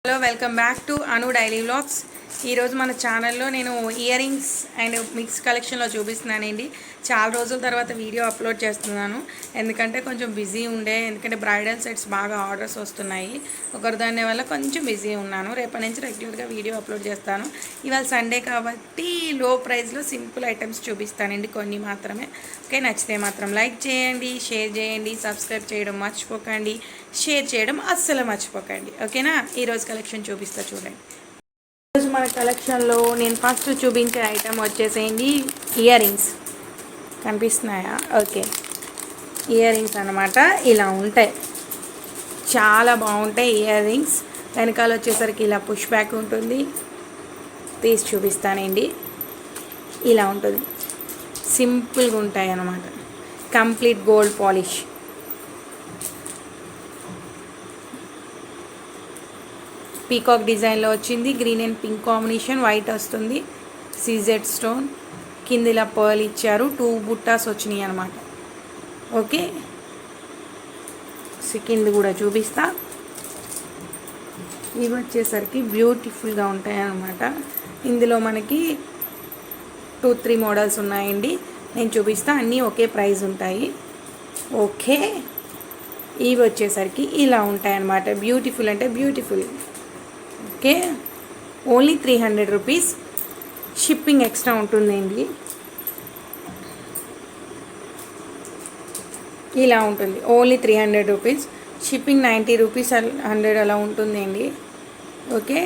Hello welcome back to Anu daily vlogs. ఈరోజు మన ఛానల్లో నేను ఇయర్ రింగ్స్ అండ్ మిక్స్ కలెక్షన్లో చూపిస్తున్నానండి. చాలా రోజుల తర్వాత వీడియో అప్లోడ్ చేస్తున్నాను, ఎందుకంటే కొంచెం బిజీ ఉండే, ఎందుకంటే బ్రైడల్ సెట్స్ బాగా ఆర్డర్స్ వస్తున్నాయి. దాని వల్ల కొంచెం బిజీ ఉన్నాను. రేపటి నుంచి రెగ్యులర్గా వీడియో అప్లోడ్ చేస్తాను. ఇవాళ సండే కాబట్టి లో ప్రైస్లో సింపుల్ ఐటమ్స్ చూపిస్తానండి, కొన్ని మాత్రమే. ఓకే, నచ్చితే మాత్రం లైక్ చేయండి, షేర్ చేయండి, సబ్స్క్రైబ్ చేయడం మర్చిపోకండి, షేర్ చేయడం అస్సలు మర్చిపోకండి. ఓకేనా? ఈరోజు కలెక్షన్ చూపిస్తా చూడండి. ఈరోజు మన కలెక్షన్లో నేను ఫస్ట్ చూపించే ఐటమ్ వచ్చేసేయండి ఇయర్ రింగ్స్. కనిపిస్తున్నాయా? ఓకే, ఇయర్ రింగ్స్ అనమాట. ఇలా ఉంటాయి, చాలా బాగుంటాయి ఇయర్ రింగ్స్. వెనకాల వచ్చేసరికి ఇలా పుష్ బ్యాక్ ఉంటుంది. తీసి చూపిస్తానండి. ఇలా ఉంటుంది, సింపుల్గా ఉంటాయి అన్నమాట. Complete gold polish. పీకాక్ డిజైన్లో వచ్చింది. Green and pink combination, white వస్తుంది. సీజెడ్ స్టోన్ కింద ఇలా పర్ల్ ఇచ్చారు. 2 బుట్టాస్ వచ్చినాయి అనమాట. ఓకే, కింద కూడా చూపిస్తా. ఇవి వచ్చేసరికి బ్యూటిఫుల్గా ఉంటాయి అన్నమాట. ఇందులో మనకి 2-3 మోడల్స్ ఉన్నాయండి, నేను చూపిస్తా. అన్నీ ఒకే ప్రైస్ ఉంటాయి. ఓకే, ఇవి వచ్చేసరికి ఇలా ఉంటాయి అన్నమాట. బ్యూటిఫుల్ అంటే beautiful. Okay, only 300 rupees. Shipping extra ఉంటుందండి. ఇలా ఉంటుంది, ఓన్లీ 300 రూపీస్. షిప్పింగ్ 90 రూపీస్ 100 అలా ఉంటుందండి. ఓకే,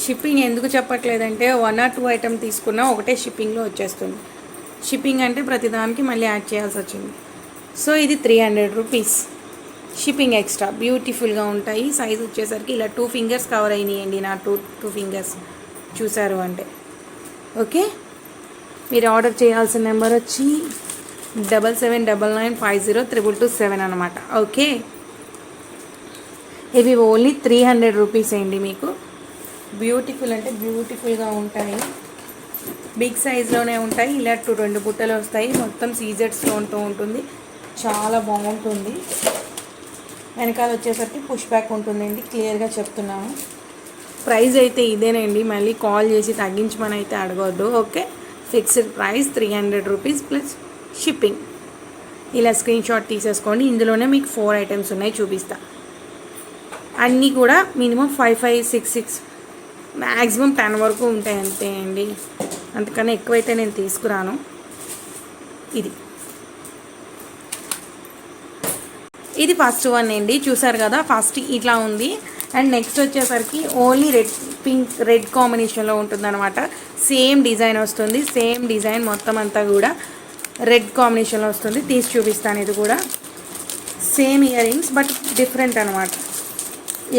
షిప్పింగ్ ఎందుకు చెప్పట్లేదంటే 1 or 2 ఐటమ్ తీసుకున్నా ఒకటే షిప్పింగ్లో వచ్చేస్తుంది. షిప్పింగ్ అంటే ప్రతిదానికి మళ్ళీ యాడ్ చేయాల్సి వచ్చింది. సో ఇది 300 రూపీస్. Shipping extra. బ్యూటిఫుల్గా ఉంటాయి. సైజ్ వచ్చేసరికి ఇలా 2 ఫింగర్స్ కవర్ అయినాయండి, నా టూ ఫింగర్స్ చూసారు అంటే. ఓకే, మీరు ఆర్డర్ చేయాల్సిన నెంబర్ వచ్చి 7799502227 అనమాట. ఓకే, ఇవి ఓన్లీ 300 రూపీస్ అండి మీకు. బ్యూటిఫుల్ అంటే బ్యూటిఫుల్గా ఉంటాయి. బిగ్ సైజ్లోనే ఉంటాయి. ఇలా 2 బుట్టలు వస్తాయి. మొత్తం సీజెడ్ స్టోన్తో ఉంటుంది, చాలా బాగుంటుంది. వెనకాల వచ్చేసరికి పుష్ బ్యాక్ ఉంటుందండి. క్లియర్గా చెప్తున్నాము. ప్రైస్ అయితే ఇదేనండి, మళ్ళీ కాల్ చేసి తగ్గించమని అయితే అడగొద్దు. Okay, fixed price 300 rupees plus shipping. ఇలా స్క్రీన్ షాట్ తీసేసుకోండి. ఇందులోనే మీకు 4 ఐటమ్స్ ఉన్నాయి, చూపిస్తా. అన్నీ కూడా మినిమం 5, 6 మ్యాక్సిమం 10 వరకు ఉంటాయి అంతే అండి. అంతకన్నా ఎక్కువైతే నేను తీసుకురాను. ఇది ఫస్ట్ వన్ అండి, చూసారు కదా. ఫస్ట్ ఇట్లా ఉంది. అండ్ నెక్స్ట్ వచ్చేసరికి ఓన్లీ రెడ్ కాంబినేషన్లో ఉంటుంది అనమాట. సేమ్ డిజైన్ వస్తుంది. సేమ్ డిజైన్ మొత్తం అంతా కూడా రెడ్ కాంబినేషన్లో వస్తుంది. తీసి చూపిస్తాను. ఇది కూడా same ear rings but different అనమాట.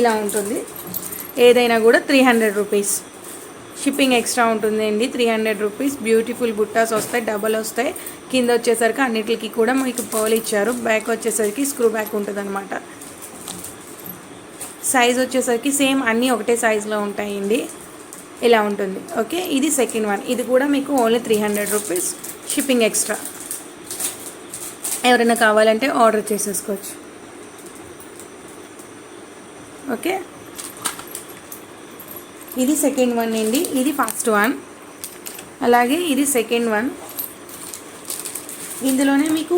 ఇలా ఉంటుంది. ఏదైనా కూడా 300 రూపీస్. షిప్పింగ్ ఎక్స్ట్రా ఉంటుందండి. 300 రూపీస్. బ్యూటిఫుల్ బుట్టాస్ వస్తాయి, డబల్ వస్తాయి. కింద వచ్చేసరికి అన్నిటికి కూడా మీకు పర్ల్ ఇచ్చారు. బ్యాక్ వచ్చేసరికి స్క్రూ బ్యాక్ ఉంటుంది అనమాట. సైజ్ వచ్చేసరికి సేమ్ అన్నీ ఒకటే సైజులో ఉంటాయండి. ఇలా ఉంటుంది. ఓకే, ఇది సెకండ్ వన్. ఇది కూడా మీకు ఓన్లీ 300 రూపీస్. Shipping extra. ఎవరైనా కావాలంటే ఆర్డర్ చేసేసుకోవచ్చు. ఓకే, ఇది సెకండ్ వన్ అండి. ఇది ఫస్ట్ వన్. అలాగే ఇది సెకండ్ వన్. ఇందులోనే మీకు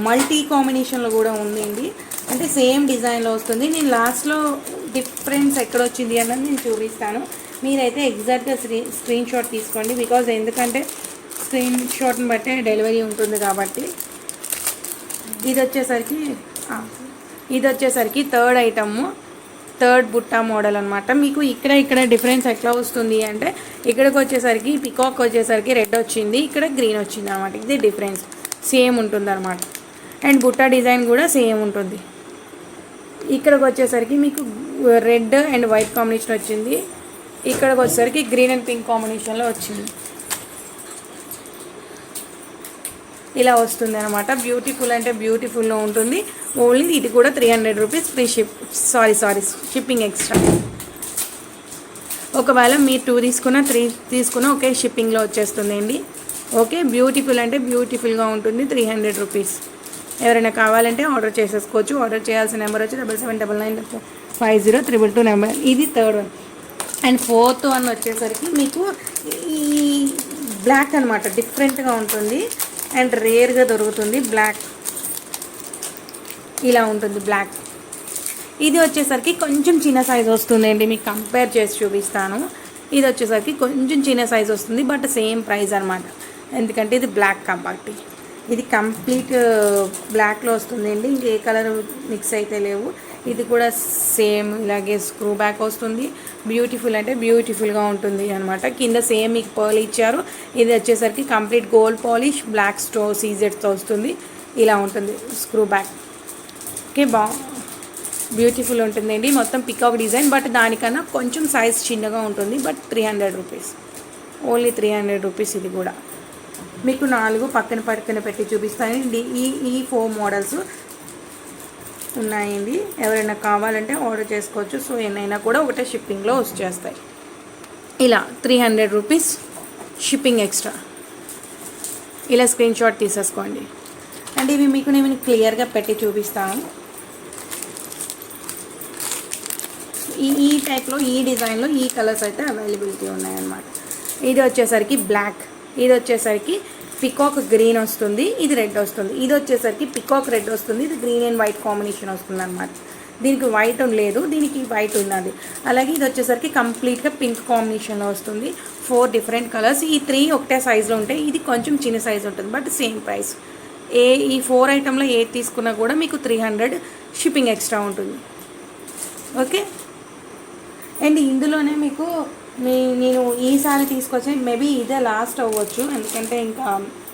మల్టీ కాంబినేషన్లో కూడా ఉందండి. అంటే సేమ్ డిజైన్లో వస్తుంది. నేను లాస్ట్లో డిఫరెన్స్ ఎక్కడ వచ్చింది అన్నది నేను చూపిస్తాను. మీరైతే ఎగ్జాక్ట్గా స్క్రీన్ షాట్ తీసుకోండి. బికాజ్ ఎందుకంటే స్క్రీన్ షాట్ని బట్టే డెలివరీ ఉంటుంది కాబట్టి. ఇది వచ్చేసరికి third item, third Butta model అనమాట. మీకు ఇక్కడ డిఫరెన్స్ ఎట్లా వస్తుంది అంటే, ఇక్కడికి వచ్చేసరికి పికాక్ వచ్చేసరికి రెడ్ వచ్చింది, ఇక్కడ గ్రీన్ వచ్చింది అనమాట. ఇది డిఫరెన్స్. సేమ్ ఉంటుంది అనమాట. అండ్ బుట్టా డిజైన్ కూడా సేమ్ ఉంటుంది. ఇక్కడికి వచ్చేసరికి మీకు రెడ్ అండ్ వైట్ కాంబినేషన్ వచ్చింది. ఇక్కడికి వచ్చేసరికి గ్రీన్ అండ్ పింక్ కాంబినేషన్లో వచ్చింది. ఇలా వస్తుంది అనమాట. బ్యూటిఫుల్ అంటే బ్యూటిఫుల్లో ఉంటుంది. ఓన్లీ ఇది కూడా 300 రూపీస్. Free shipping extra. ఒకవేళ మీరు 2 తీసుకున్నా 3 తీసుకున్నా ఒకే షిప్పింగ్లో వచ్చేస్తుందండి. ఓకే, బ్యూటిఫుల్ అంటే బ్యూటిఫుల్గా ఉంటుంది. 300 రూపీస్. ఎవరైనా కావాలంటే ఆర్డర్ చేసేసుకోవచ్చు. ఆర్డర్ చేయాల్సిన నెంబర్ వచ్చి 7799 5022 నెంబర్. ఇది third one. And fourth one వచ్చేసరికి మీకు ఈ బ్లాక్ అనమాట, డిఫరెంట్గా ఉంటుంది అండ్ రేర్గా దొరుకుతుంది. బ్లాక్ ఇలా ఉంటుంది బ్లాక్. ఇది వచ్చేసరికి కొంచెం చిన్న సైజ్ వస్తుందండి, మీకు కంపేర్ చేసి చూపిస్తాను. ఇది వచ్చేసరికి కొంచెం చిన్న సైజ్ వస్తుంది, బట్ సేమ్ ప్రైస్ అనమాట, ఎందుకంటే ఇది బ్లాక్ కాబట్టి. ఇది కంప్లీట్ బ్లాక్లో వస్తుందండి, ఇంకే కలర్ మిక్స్ అయితే లేవు. ఇది కూడా సేమ్ ఇలాగే స్క్రూ బ్యాక్ వస్తుంది. బ్యూటిఫుల్ అంటే బ్యూటిఫుల్గా ఉంటుంది అనమాట. కింద సేమ్ మీకు పర్ల్ ఇచ్చారు. ఇది వచ్చేసరికి కంప్లీట్ గోల్డ్ పాలిష్ బ్లాక్ స్టో సీజెడ్తో వస్తుంది. ఇలా ఉంటుంది స్క్రూ బ్యాక్. ఓకే, బ్యూటిఫుల్ ఉంటుందండి. మొత్తం పికాక్ డిజైన్, బట్ దానికన్నా కొంచెం సైజ్ చిన్నగా ఉంటుంది. But 300 rupees, only 300 rupees. ఇది కూడా మీకు 4 పక్కన పెట్టి చూపిస్తానండి. ఈ 4 మోడల్స్ ఉన్నాయండి. ఎవరైనా కావాలంటే ఆర్డర్ చేసుకోవచ్చు. సో ఎన్నైనా కూడా ఒకటే షిప్పింగ్లో వచ్చేస్తాయి. ఇలా 300 రూపీస్ షిప్పింగ్ ఎక్స్ట్రా. ఇలా స్క్రీన్ షాట్ తీసేసుకోండి. అండ్ ఇవి మీకు నేను క్లియర్గా పెట్టి చూపిస్తాను. ఈ టైప్లో, ఈ డిజైన్లో ఈ కలర్స్ అయితే అవైలబిలిటీ ఉన్నాయన్నమాట. ఇది వచ్చేసరికి బ్లాక్, ఇది వచ్చేసరికి పికాక్ గ్రీన్ వస్తుంది, ఇది రెడ్ వస్తుంది. ఇది వచ్చేసరికి పికాక్ రెడ్ వస్తుంది, ఇది గ్రీన్ అండ్ వైట్ కాంబినేషన్ వస్తుంది అనమాట. దీనికి వైట్ లేదు, దీనికి వైట్ ఉన్నది. అలాగే ఇది వచ్చేసరికి కంప్లీట్గా పింక్ కాంబినేషన్లో వస్తుంది. 4 డిఫరెంట్ కలర్స్. ఈ 3 ఒకటే సైజులో ఉంటాయి. ఇది కొంచెం చిన్న సైజు ఉంటుంది, బట్ సేమ్ ప్రైస్. ఈ 4 ఐటెంలో ఏది తీసుకున్నా కూడా మీకు 300 షిప్పింగ్ ఎక్స్ట్రా ఉంటుంది. ఓకే. అండ్ ఇందులోనే మీకు నేను ఈసారి తీసుకొచ్చి మేబీ ఇదే లాస్ట్ అవ్వచ్చు, ఎందుకంటే ఇంకా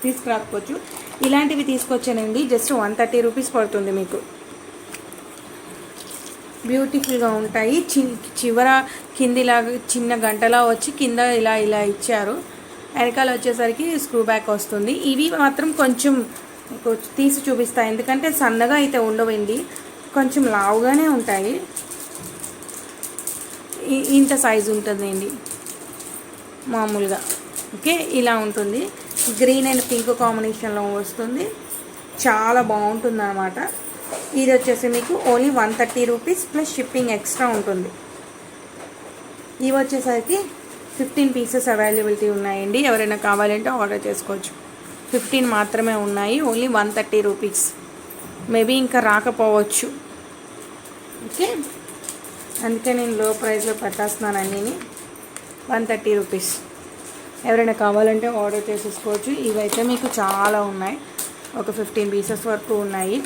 తీసుకురాకపోవచ్చు. ఇలాంటివి తీసుకొచ్చానండి. జస్ట్ 130 రూపీస్ పడుతుంది మీకు. బ్యూటిఫుల్గా ఉంటాయి. చివర కిందిలాగా చిన్న గంటలా వచ్చి కింద ఇలా ఇచ్చారు. వెనకాల వచ్చేసరికి స్క్రూ బ్యాక్ వస్తుంది. ఇవి మాత్రం కొంచెం తీసి చూపిస్తాయి, ఎందుకంటే సన్నగా అయితే ఉండవండి, కొంచెం లావుగానే ఉంటాయి. ఇంత సైజు ఉంటుందండి మామూలుగా. ఓకే, ఇలా ఉంటుంది. గ్రీన్ అండ్ పింక్ కాంబినేషన్లో వస్తుంది. చాలా బాగుంటుంది అనమాట. ఇది వచ్చేసి మీకు only 130 rupees plus shipping extra ఉంటుంది. ఇవి వచ్చేసరికి 15 పీసెస్ అవైలబిలిటీ ఉన్నాయండి. ఎవరైనా కావాలంటే ఆర్డర్ చేసుకోవచ్చు. 15 మాత్రమే ఉన్నాయి, ఓన్లీ 130 రూపీస్. మేబీ ఇంకా రాకపోవచ్చు. ఓకే, అందుకే నేను లో ప్రైస్లో పెట్టేస్తున్నాను అన్నీ. 130 రూపీస్. ఎవరైనా కావాలంటే ఆర్డర్ చేసేసుకోవచ్చు. ఇవైతే మీకు చాలా ఉన్నాయి, ఒక 15 పీసెస్ వరకు ఉన్నాయి.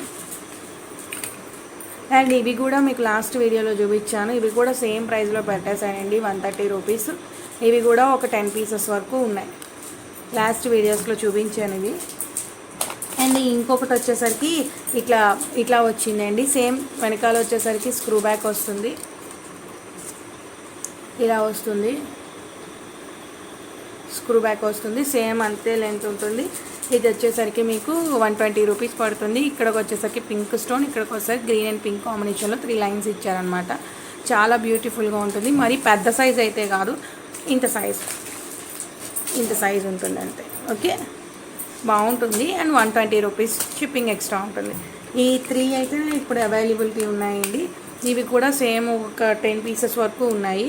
అండ్ ఇవి కూడా మీకు లాస్ట్ వీడియోలో చూపించాను. ఇవి కూడా సేమ్ ప్రైస్లో పెట్టేశానండి, 130 రూపీస్. ఇవి కూడా ఒక 10 పీసెస్ వరకు ఉన్నాయి, లాస్ట్ వీడియోస్లో చూపించాను ఇవి. అండ్ ఇంకొకటి వచ్చేసరికి ఇట్లా వచ్చిందండి. సేమ్ వెనకాల వచ్చేసరికి స్క్రూ బ్యాక్ వస్తుంది, ఇలా వస్తుంది. స్క్రూ బ్యాక్ వస్తుంది, సేమ్ అంతే లెంత్ ఉంటుంది. ఇది వచ్చేసరికి మీకు 120 రూపీస్ పడుతుంది. ఇక్కడికి వచ్చేసరికి పింక్ స్టోన్, ఇక్కడికి వచ్చేసరికి గ్రీన్ అండ్ పింక్ కాంబినేషన్లో 3 లైన్స్ ఇచ్చారనమాట. చాలా బ్యూటిఫుల్గా ఉంటుంది. మరి పెద్ద సైజ్ అయితే కాదు, ఇంత సైజ్ ఉంటుంది అంతే. ఓకే, బాగుంటుంది. అండ్ 120 రూపీస్ షిప్పింగ్ ఎక్స్ట్రా ఉంటుంది. ఈ 3 అయితే ఇప్పుడు అవైలబిలిటీ ఉన్నాయండి. ఇవి కూడా సేమ్ ఒక 10 పీసెస్ వరకు ఉన్నాయి.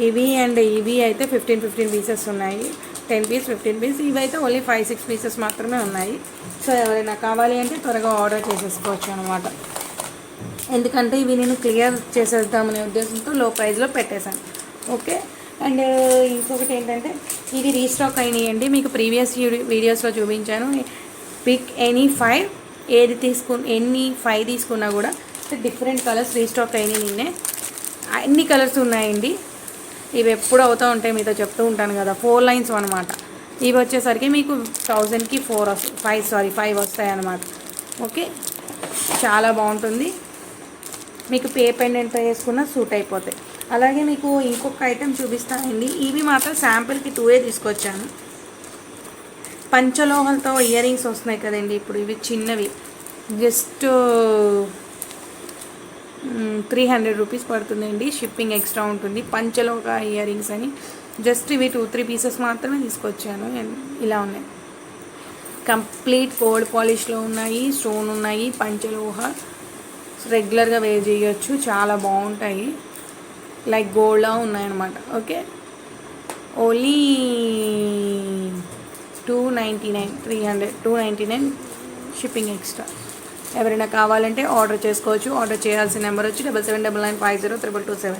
ఇవి అయితే 15 పీసెస్ ఉన్నాయి. 10 పీస్ 15 పీస్. ఇవైతే ఓన్లీ 5-6 పీసెస్ మాత్రమే ఉన్నాయి. సో ఎవరైనా కావాలి అంటే త్వరగా ఆర్డర్ చేసేసుకోవచ్చు అనమాట. ఎందుకంటే ఇవి నేను క్లియర్ చేసేద్దామనే ఉద్దేశంతో లో ప్రైస్లో పెట్టేశాను. ఓకే. అండ్ ఇంకొకటి ఏంటంటే ఇది రీస్టాక్ అయినాయండి. మీకు ప్రీవియస్ వీడియోస్లో చూపించాను. పిక్ ఎనీ 5, ఎన్ని 5 తీసుకున్నా కూడా డిఫరెంట్ కలర్స్ రీస్టాక్ అయినాయి. నిన్నే అన్ని కలర్స్ ఉన్నాయండి. ఇవి ఎప్పుడు అవుతూ ఉంటాయి, మీతో చెప్తూ ఉంటాను కదా. 4 లైన్స్ అనమాట. ఇవి వచ్చేసరికి మీకు 1000కి 5 వస్తాయి అన్నమాట. ఓకే, చాలా బాగుంటుంది. మీకు పే పెండెంట్తో వేసుకున్న సూట్ అయిపోతాయి. అలాగే మీకు ఇంకొక ఐటెం చూపిస్తానండి. ఇవి మాత్రం శాంపిల్కి 2 తీసుకొచ్చాను. పంచలోహాలతో ఇయర్ రింగ్స్ వస్తున్నాయి కదండి ఇప్పుడు. ఇవి చిన్నవి, జస్ట్ 300 రూపీస్ పడుతుందండి. షిప్పింగ్ ఎక్స్ట్రా ఉంటుంది. పంచలోహ ఇయర్ రింగ్స్ అని జస్ట్ ఇవి 2-3 పీసెస్ మాత్రమే తీసుకొచ్చాను. ఇలా ఉన్నాయి, కంప్లీట్ గోల్డ్ పాలిష్లో ఉన్నాయి, స్టోన్ ఉన్నాయి, పంచలోహ రెగ్యులర్గా వేర్ చేయొచ్చు, చాలా బాగుంటాయి, లైక్ గోల్డ్లా ఉన్నాయన్నమాట. Okay, only 299, 299 shipping extra. ఎవరైనా కావాలంటే ఆర్డర్ చేసుకోవచ్చు. ఆర్డర్ చేయాల్సిన నెంబర్ వచ్చి 7799502227.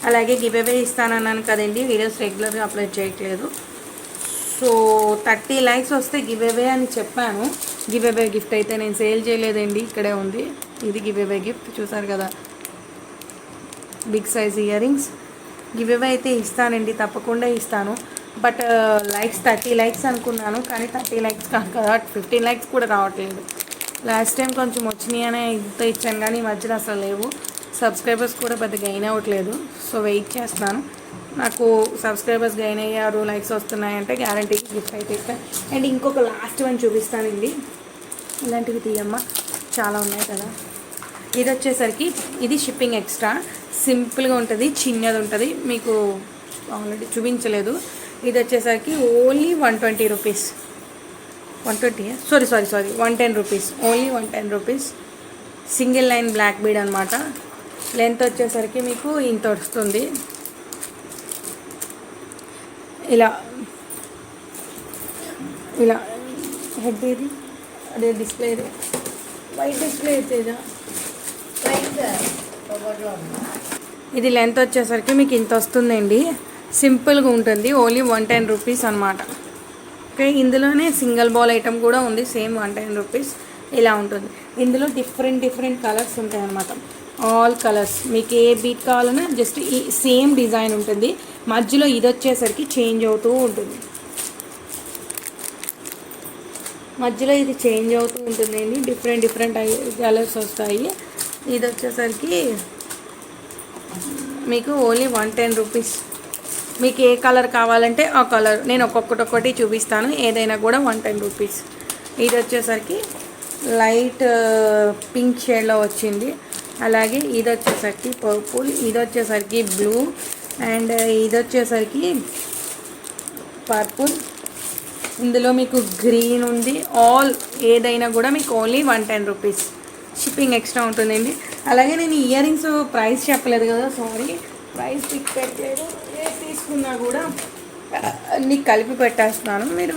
అలాగే గివ్ అవే ఇస్తానన్నాను కదండి, వీడియోస్ రెగ్యులర్గా అప్లోడ్ చేయట్లేదు. సో 30 లైక్స్ వస్తే గివ్ అవే అని చెప్పాను. గివ్ అవే గిఫ్ట్ అయితే నేను సేల్ చేయలేదండి, ఇక్కడే ఉంది. ఇది గివ్ అవే గిఫ్ట్, చూసారు కదా, big size ear rings. Give away అయితే ఇస్తానండి, తప్పకుండా ఇస్తాను. బట్ లైక్స్ 30 లైక్స్ అనుకున్నాను, కానీ 30 లైక్స్ కాదు కదా, 15 లైక్స్ కూడా రావట్లేదు. లాస్ట్ టైం కొంచెం వచ్చినాయి అనే ఇంత ఇచ్చాను, కానీ ఈ మధ్యలో అసలు లేవు. సబ్స్క్రైబర్స్ కూడా పెద్ద గెయిన్ అవ్వట్లేదు. సో వెయిట్ చేస్తున్నాను. నాకు సబ్స్క్రైబర్స్ గెయిన్ అయ్యారు, లైక్స్ వస్తున్నాయంటే గ్యారంటీకి గిఫ్ట్ అయితే ఇస్తాను. అండ్ ఇంకొక లాస్ట్ వన్ చూపిస్తానండి. ఇలాంటివి తీయమ్మ, చాలా ఉన్నాయి కదా. ఇది వచ్చేసరికి ఇది షిప్పింగ్ ఎక్స్ట్రా, సింపుల్గా ఉంటుంది, చిన్నది ఉంటుంది, మీకు ఆల్రెడీ చూపించలేదు. ఇది వచ్చేసరికి only 120 rupees. 120 sorry 110 rupees, only 110 rupees. Single line black bead అనమాట. లెంత్ వచ్చేసరికి మీకు ఇంత వస్తుంది. ఇలా ఇలా హెడ్ ఏది, అదే డిస్ప్లే, వైట్ డిస్ప్లే అయితే ఇది లెంత్ వచ్చేసరికి మీకు ఇంత వస్తుందండి. సింపుల్గా ఉంటుంది, ఓన్లీ 110 రూపీస్ అనమాట. ఓకే, ఇందులోనే సింగిల్ బాల్ ఐటమ్ కూడా ఉంది, సేమ్ 110 రూపీస్. ఇలా ఉంటుంది. ఇందులో డిఫరెంట్ కలర్స్ ఉంటాయి అన్నమాట, ఆల్ కలర్స్. మీకు ఏ బీట్ కావాలన్నా జస్ట్ ఈ సేమ్ డిజైన్ ఉంటుంది, మధ్యలో ఇది వచ్చేసరికి చేంజ్ అవుతూ ఉంటుంది. మధ్యలో ఇది చేంజ్ అవుతూ ఉంటుందండి, డిఫరెంట్ కలర్స్ వస్తాయి. ఇది వచ్చేసరికి మీకు ఓన్లీ 110 రూపీస్. మీకు ఏ కలర్ కావాలంటే ఆ కలర్ నేను ఒక్కొక్కటి చూపిస్తాను, ఏదైనా కూడా 110 రూపీస్. ఇది వచ్చేసరికి లైట్ పింక్ షేడ్లో వచ్చింది. అలాగే ఇది వచ్చేసరికి పర్పుల్, ఇది వచ్చేసరికి బ్లూ, అండ్ ఇది వచ్చేసరికి పర్పుల్. ఇందులో మీకు గ్రీన్ ఉంది. ఆల్ ఏదైనా కూడా మీకు ఓన్లీ 110 రూపీస్. షిప్పింగ్ ఎక్స్ట్రా ఉంటుందండి. అలాగే నేను ఇయర్ రింగ్స్ ప్రైస్ చెప్పలేదు కదా, సారీ, ప్రైస్ పిక్ పెట్టలేదు. ఏది తీసుకున్నా కూడా అన్నీ కలిపి పెట్టేస్తున్నాను, మీరు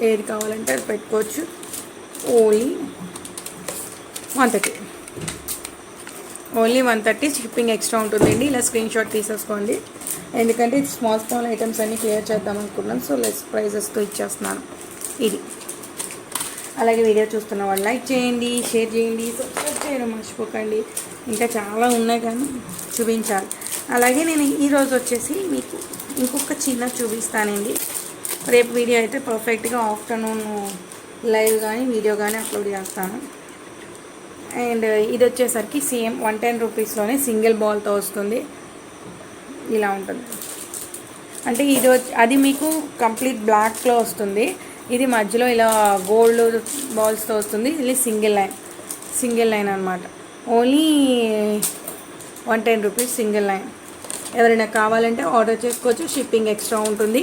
ఏది కావాలంటే అది పెట్టుకోవచ్చు. ఓన్లీ 130, ఓన్లీ 130 షిప్పింగ్ ఎక్స్ట్రా ఉంటుందండి. ఇలా స్క్రీన్ షాట్ తీసేసుకోండి, ఎందుకంటే స్మాల్ ఐటమ్స్ అన్నీ క్లియర్ చేద్దాం అనుకున్నాను. సో లెస్ ప్రైజెస్తో ఇచ్చేస్తున్నాను ఇది. అలాగే వీడియో చూస్తున్న వాళ్ళు లైక్ చేయండి, షేర్ చేయండి, సబ్స్క్రైబ్ చేయడం మర్చిపోకండి. ఇంకా చాలా ఉన్నాయి కానీ చూపించాలి. అలాగే నేను ఈరోజు వచ్చేసి మీకు ఇంకొక చిన్న చూపిస్తానండి. రేపు వీడియో అయితే పర్ఫెక్ట్గా ఆఫ్టర్నూన్ లైవ్ కానీ వీడియో కానీ అప్లోడ్ చేస్తాను. అండ్ ఇది వచ్చేసరికి సేమ్ 110 రూపీస్లోనే సింగిల్ బాల్తో వస్తుంది. ఇలా ఉంటుంది. అంటే ఇది అది మీకు కంప్లీట్ బ్లాక్లో వస్తుంది. ఇది మధ్యలో ఇలా గోల్డ్ బాల్స్తో వస్తుంది. ఇది సింగిల్ లైన్ అనమాట. Only 110 rupees single line. ఎవరైనా కావాలంటే ఆర్డర్ చేసుకోవచ్చు, షిప్పింగ్ ఎక్స్ట్రా ఉంటుంది.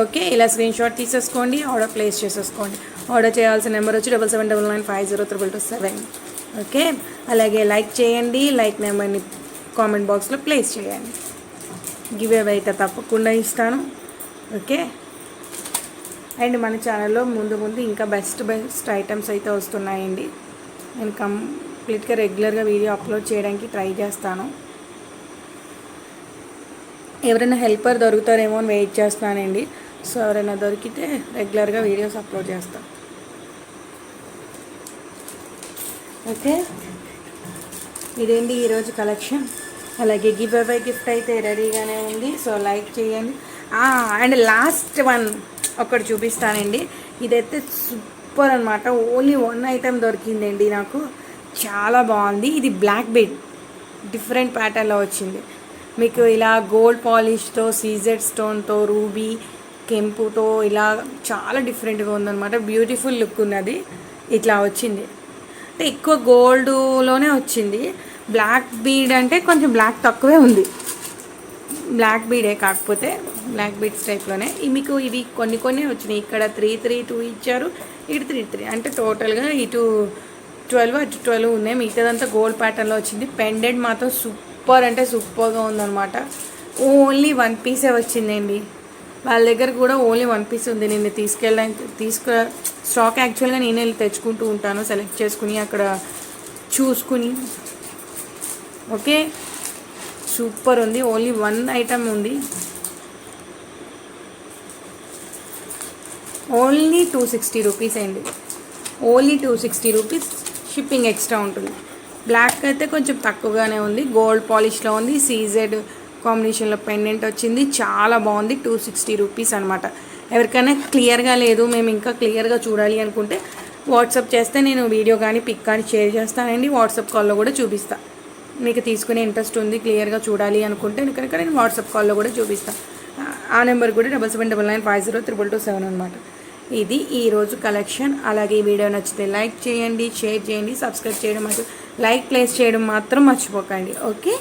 ఓకే, ఇలా స్క్రీన్ షాట్ తీసేసుకోండి, ఆర్డర్ ప్లేస్ చేసేసుకోండి. ఆర్డర్ చేయాల్సిన నెంబర్ వచ్చి 7799502227. ఓకే, అలాగే లైక్ చేయండి, లైక్ నెంబర్ని కామెంట్ బాక్స్లో ప్లేస్ చేయండి. గివ్ అవే అయితే తప్పకుండా ఇస్తాను. ఓకే, అండ్ మన ఛానల్లో ముందు ఇంకా బెస్ట్ ఐటమ్స్ అయితే వస్తున్నాయండి. నేను కంప్లీట్గా రెగ్యులర్గా వీడియో అప్లోడ్ చేయడానికి ట్రై చేస్తాను. ఎవరైనా హెల్పర్ దొరుకుతారేమో అని వెయిట్ చేస్తానండి. సో ఎవరైనా దొరికితే రెగ్యులర్గా వీడియోస్ అప్లోడ్ చేస్తాను. ఓకే, ఇదేంటి ఈరోజు కలెక్షన్. అలాగే గివ్ అవే గిఫ్ట్ అయితే రెడీగానే ఉంది. సో లైక్ చేయండి. అండ్ లాస్ట్ వన్ ఒకటి చూపిస్తానండి. ఇదైతే సూపర్ అనమాట. ఓన్లీ 1 ఐటెం దొరికిందండి నాకు, చాలా బాగుంది. ఇది బ్లాక్ బీడ్ డిఫరెంట్ ప్యాటర్న్లో వచ్చింది. మీకు ఇలా గోల్డ్ పాలిష్తో, సీజెడ్ స్టోన్తో, రూబీ కెంపుతో ఇలా చాలా డిఫరెంట్గా ఉందన్నమాట. బ్యూటిఫుల్ లుక్ ఉన్నది. ఇట్లా వచ్చింది అంటే ఎక్కువ గోల్డ్లోనే వచ్చింది. బ్లాక్ బీడ్ అంటే కొంచెం బ్లాక్ తక్కువే ఉంది. బ్లాక్ బీడే కాకపోతే బ్లాక్ బీడ్స్ టైప్లోనే మీకు ఇవి కొన్ని వచ్చినాయి. ఇక్కడ 332 ఇచ్చారు, ఇటు 33, అంటే టోటల్గా ఇటు 12 అటు 12 ఉన్నాయి. మిగతాదంతా గోల్డ్ ప్యాటర్న్లో వచ్చింది. పెండెంట్ మాత్రం సూపర్ అంటే సూపర్గా ఉందన్నమాట. ఓన్లీ 1 పీసే వచ్చిందండి. వాళ్ళ దగ్గర కూడా ఓన్లీ 1 పీస్ ఉంది. నేను స్టాక్ యాక్చువల్గా నేనే వెళ్ళి తెచ్చుకుంటూ ఉంటాను, సెలెక్ట్ చేసుకుని అక్కడ చూసుకుని. ఓకే, సూపర్ ఉంది. ఓన్లీ 1 ఐటమ్ ఉంది. ఓన్లీ 260 రూపీస్ అండి. Only 260 rupees. షిప్పింగ్ ఎక్స్ట్రా ఉంటుంది. బ్లాక్ అయితే కొంచెం తక్కువగానే ఉంది. గోల్డ్ పాలిష్లో ఉంది. సీజెడ్ కాంబినేషన్లో పెండెంట్ వచ్చింది. చాలా బాగుంది. 260 రూపీస్ అనమాట. ఎవరికైనా క్లియర్గా లేదు, మేము ఇంకా క్లియర్గా చూడాలి అనుకుంటే వాట్సాప్ చేస్తే నేను వీడియో కానీ పిక్ కానీ షేర్ చేస్తానండి. వాట్సాప్ కాల్లో కూడా చూపిస్తాను. మీకు తీసుకునే ఇంట్రెస్ట్ ఉంది, క్లియర్గా చూడాలి అనుకుంటే కనుక నేను వాట్సాప్ కాల్లో కూడా చూపిస్తాను. ఆ నెంబర్ కూడా 7799502227 అనమాట. ఇది ఈరోజు కలెక్షన్. అలాగే ఈ వీడియో నచ్చితే లైక్ చేయండి, షేర్ చేయండి, సబ్స్క్రైబ్ చేయడం మాత్రం లైక్ ప్లేస్ చేయడం మాత్రం మర్చిపోకండి. Okay,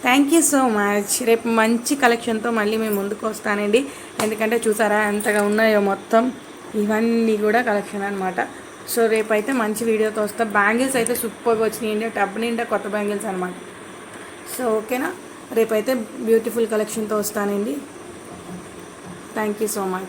thank you so much. రేపు మంచి కలెక్షన్తో మళ్ళీ మేము ముందుకు వస్తానండి. ఎందుకంటే చూసారా ఎంతగా ఉన్నాయో మొత్తం. ఇవన్నీ కూడా కలెక్షన్ అనమాట. సో రేపైతే మంచి వీడియోతో వస్తా. బ్యాంగిల్స్ అయితే సూపర్గా వచ్చినాయండి. టబ్ నిండా కొత్త బ్యాంగిల్స్ అనమాట. సో ఓకేనా, రేపైతే బ్యూటిఫుల్ కలెక్షన్తో వస్తానండి. Thank you so much.